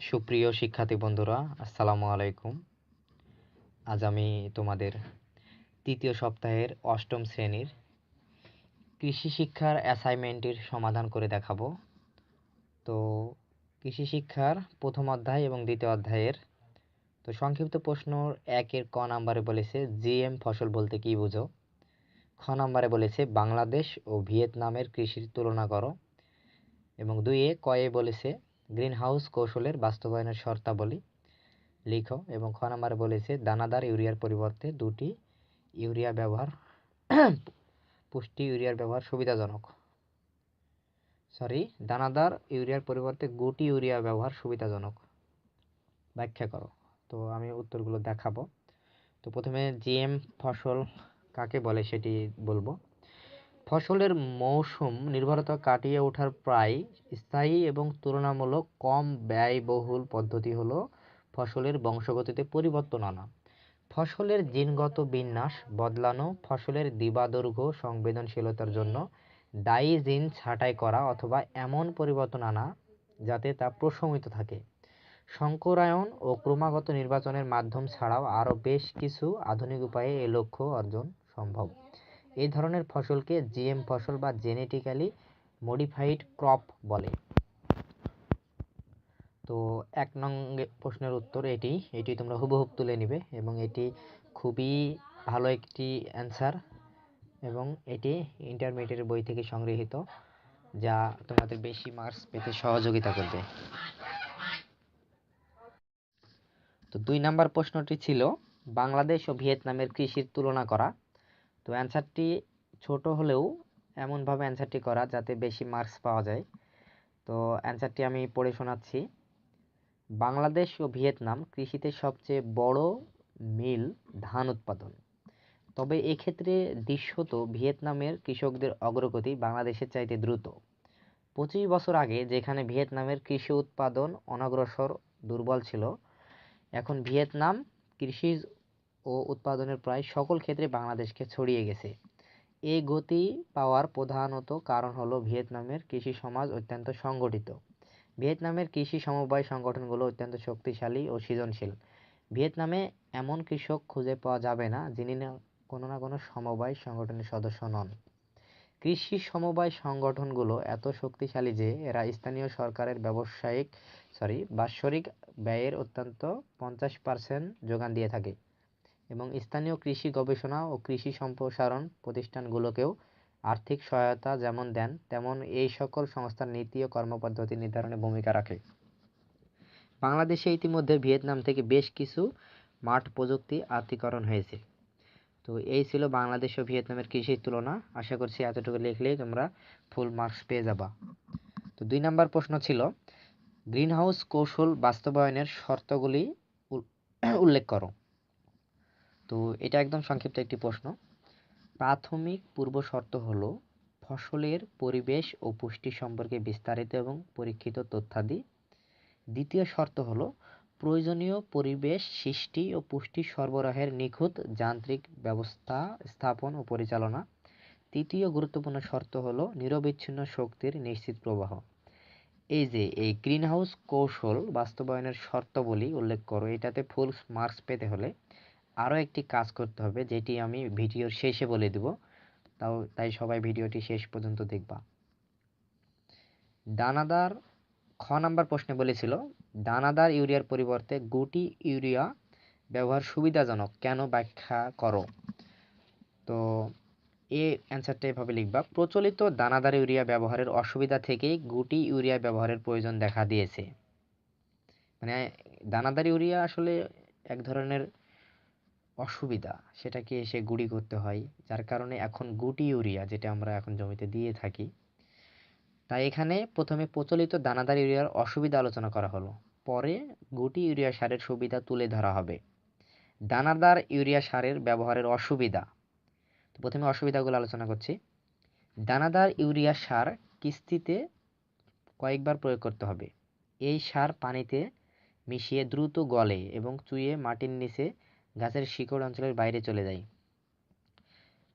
সুপ্রিয় শিক্ষার্থী বন্ধুরা, আসসালামু আলাইকুম। আজ আমি তোমাদের তৃতীয় সপ্তাহের অষ্টম শ্রেণীর কৃষি শিক্ষার অ্যাসাইনমেন্টের সমাধান করে দেখাবো। তো কৃষি শিক্ষার প্রথম অধ্যায় এবং দ্বিতীয় অধ্যায়ের সংক্ষিপ্ত প্রশ্ন 1-এর ক নাম্বারে বলেছে জিএম ফসল বলতে কি বুঝো। খ নাম্বারে বলেছে বাংলাদেশ ও ভিয়েতনামের কৃষির তুলনা করো, এবং 2-এ কয়ে বলেছে গ্রিনহাউস কৌশলের বাস্তবায়নের শর্তাবলী লিখো, এবং খ নাম্বারে বলেছে দানাদার ইউরিয়ার পরিবর্তে পুষ্টি ইউরিয়ার ব্যবহার সুবিধাজনক। দানাদার ইউরিয়ার পরিবর্তে গুটি ইউরিয়া ব্যবহার সুবিধাজনক, ব্যাখ্যা করো। তো আমি উত্তরগুলো দেখাবো। তো প্রথমে জিএম ফসল কাকে বলে সেটি বলবো। ফসলের মৌসুম নির্ভরতা কাটিয়ে ওঠার প্রায় স্থায়ী এবং তুলনামূলক কম ব্যয়বহুল পদ্ধতি হলো ফসলের বংশগতিতে পরিবর্তন আনা, ফসলের জিনগত বিন্যাস বদলানো, ফসলের দিবাদৈর্ঘ্য সংবেদনশীলতার জন্য দায়ী জিন ছাঁটাই করা অথবা এমন পরিবর্তন আনা যাতে তা প্রশমিত থাকে। সংকরায়ন ও ক্রমাগত নির্বাচনের মাধ্যম ছাড়াও আরও বেশ কিছু আধুনিক উপায়ে এ লক্ষ্য অর্জন সম্ভব। এই ধরনের ফসলকে জিএম ফসল বা জেনেটিক্যালি মডিফাইড ক্রপ বলে। তো 1 নং প্রশ্নের উত্তর এটি তোমরা হুবহু তুলে নিবে, এবং এটি খুবই ভালো একটি অ্যান্সার, এবং এটি ইন্টারমিডিয়েট বই থেকে সংগৃহীত, যা তোমাদের বেশি মার্কস পেতে সহযোগিতা করবে। তো 2 নাম্বার প্রশ্নটি ছিল বাংলাদেশ ও ভিয়েতনামের কৃষির তুলনা করা। তো অ্যান্সারটি ছোট হলেও এমনভাবে অ্যান্সারটি করা যাতে বেশি মার্কস পাওয়া যায়। তো অ্যান্সারটি আমি পড়ে শোনাচ্ছি। বাংলাদেশ ও ভিয়েতনাম কৃষিতে সবচেয়ে বড় মিল ধান উৎপাদন, তবে এক্ষেত্রে দৃশ্যত ভিয়েতনামের কৃষকদের অগ্রগতি বাংলাদেশের চাইতে দ্রুত। 25 বছর আগে যেখানে ভিয়েতনামের কৃষি উৎপাদন অনগ্রসর দুর্বল ছিল, এখন ভিয়েতনাম কৃষি ও উৎপাদনের প্রায় সকল ক্ষেত্রে বাংলাদেশকে ছড়িয়ে গেছে। এই গতি পাওয়ার প্রধানত কারণ হলো ভিয়েতনামের কৃষি সমাজ অত্যন্ত সংগঠিত। ভিয়েতনামের কৃষি সমবায় সংগঠনগুলো অত্যন্ত শক্তিশালী ও সৃজনশীল। ভিয়েতনামে এমন কৃষক খুঁজে পাওয়া যাবে না যিনি কোনো না কোনো সমবায় সংগঠনের সদস্য নন। কৃষি সমবায় সংগঠনগুলো এত শক্তিশালী যে এরা স্থানীয় সরকারের বাৎসরিক ব্যয়ের অত্যন্ত 50% যোগান দিয়ে থাকে, এবং স্থানীয় কৃষি গবেষণা ও কৃষি সম্প্রসারণ প্রতিষ্ঠানগুলোকেও আর্থিক সহায়তা যেমন দেন, তেমন এই সকল সংস্থার নীতি ও কর্মপদ্ধতি নির্ধারণে ভূমিকা রাখে। বাংলাদেশে ইতিমধ্যে ভিয়েতনাম থেকে বেশ কিছু মাঠ প্রযুক্তি আত্মীকরণ হয়েছে। তো এই ছিল বাংলাদেশ ও ভিয়েতনামের কৃষির তুলনা। আশা করছি এতটুকু লিখলেই তোমরা ফুল মার্কস পেয়ে যাবা। তো 2 নাম্বার প্রশ্ন ছিল গ্রিনহাউস কৌশল বাস্তবায়নের শর্তগুলি উল্লেখ করো। তো এটা একদম সংক্ষিপ্ত একটি প্রশ্ন। প্রাথমিক পূর্ব শর্ত হলো ফসলের পরিবেশ ও পুষ্টি সম্পর্কে বিস্তারিত এবং পরীক্ষিত তথ্যাদি। দ্বিতীয় শর্ত হলো প্রয়োজনীয় পরিবেশ সৃষ্টি ও পুষ্টি সরবরাহের নিখুঁত যান্ত্রিক ব্যবস্থা স্থাপন ও পরিচালনা। তৃতীয় গুরুত্বপূর্ণ শর্ত হলো নিরবিচ্ছিন্ন শক্তির নিশ্চিত প্রবাহ। এই গ্রিনহাউস কৌশল বাস্তবায়নের শর্তাবলী উল্লেখ করো, এটাতে ফুল মার্কস পেতে হলে আরও একটি কাজ করতে হবে, যেটি আমি ভিডিওর শেষে বলে দেব, তাই সবাই ভিডিওটি শেষ পর্যন্ত দেখবা। দানাদার খ নাম্বার প্রশ্নে বলেছিল দানাদার ইউরিয়ার পরিবর্তে গুটি ইউরিয়া ব্যবহার সুবিধাজনক, কেন ব্যাখ্যা করো। তো এই অ্যান্সারটা এভাবে লিখবা, প্রচলিত দানাদার ইউরিয়া ব্যবহারের অসুবিধা থেকেই গুটি ইউরিয়া ব্যবহারের প্রয়োজন দেখা দিয়েছে। মানে দানাদার ইউরিয়া আসলে এক ধরনের অসুবিধা, সেটাকে এসে গুঁড়ি করতে হয়, যার কারণে এখন গুটি ইউরিয়া যেটা আমরা এখন জমিতে দিয়ে থাকি। তাই এখানে প্রথমে প্রচলিত দানাদার ইউরিয়ার অসুবিধা আলোচনা করা হলো, পরে গুটি ইউরিয়া সারের সুবিধা তুলে ধরা হবে। দানাদার ইউরিয়া সারের ব্যবহারের অসুবিধা। তো প্রথমে অসুবিধাগুলো আলোচনা করছি। দানাদার ইউরিয়া সার কিস্তিতে কয়েকবার প্রয়োগ করতে হবে। এই সার পানিতে মিশিয়ে দ্রুত গলে এবং চুইয়ে মাটির নিচে গাছের শিকড় অঞ্চলের বাইরে চলে যায়।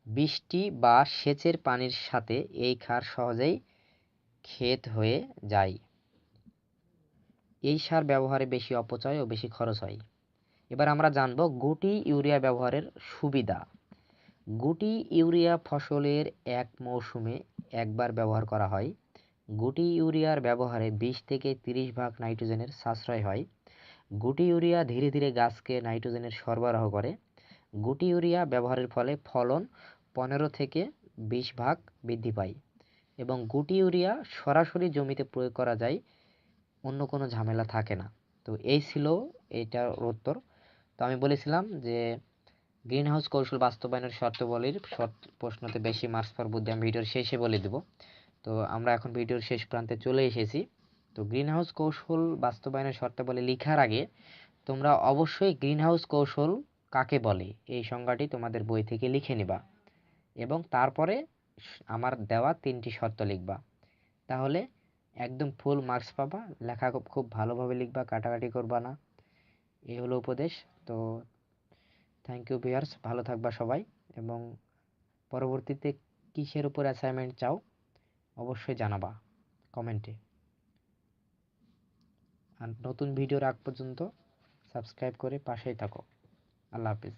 বৃষ্টি বা সেচের পানির সাথে এই ক্ষার সহজেই ক্ষেত হয়ে যায়। এই সার ব্যবহারে বেশি অপচয় ও বেশি খরচ হয়। এবার আমরা জানব গুটি ইউরিয়া ব্যবহারের সুবিধা। গুটি ইউরিয়া ফসলের এক মৌসুমে একবার ব্যবহার করা হয়। গুটি ইউরিয়ার ব্যবহারে 20 থেকে 30 ভাগ নাইট্রোজেনের সাশ্রয় হয়। গুটি ইউরিয়া ধীরে ধীরে গাছকে নাইট্রোজেনের সরবরাহ করে। গুটি ইউরিয়া ব্যবহারের ফলে ফলন 15 থেকে 20 ভাগ বৃদ্ধি পায় এবং গুটি ইউরিয়া সরাসরি জমিতে প্রয়োগ করা যায়, অন্য কোনো ঝামেলা থাকে না। তো এই ছিল এটার উত্তর। তো আমি বলেছিলাম যে গ্রিনহাউস কৌশল বাস্তবায়নের শর্তাবলীর প্রশ্নতে বেশি মার্কস পাওয়ার বুদ্ধি আমি ভিডিওর শেষে বলে দেব। তো আমরা এখন ভিডিওর শেষ প্রান্তে চলে এসেছি। তো গ্রিনহাউস কৌশল বাস্তবায়নের শর্তাবলী লেখার আগে তোমরা অবশ্যই গ্রিনহাউস কৌশল কাকে বলে এই সংজ্ঞাটি তোমাদের বই থেকে লিখে নিবা এবং তারপরে আমার দেওয়া 3টি শর্ত লিখবা। তাহলে একদম ফুল মার্কস পাবা। লেখা খুব ভালোভাবে লিখবা, কাটাকাটি করবা না। এই হলো উপদেশ। তো থ্যাংক ইউ ভিউয়ার্স, ভালো থাকবা সবাই এবং পরবর্তীতে কিসের উপর অ্যাসাইনমেন্ট চাও অবশ্যই জানাবা কমেন্টে। আর নতুন ভিডিওর আগ পর্যন্ত সাবস্ক্রাইব করে পাশেই থাকো। আল্লাহ হাফিজ।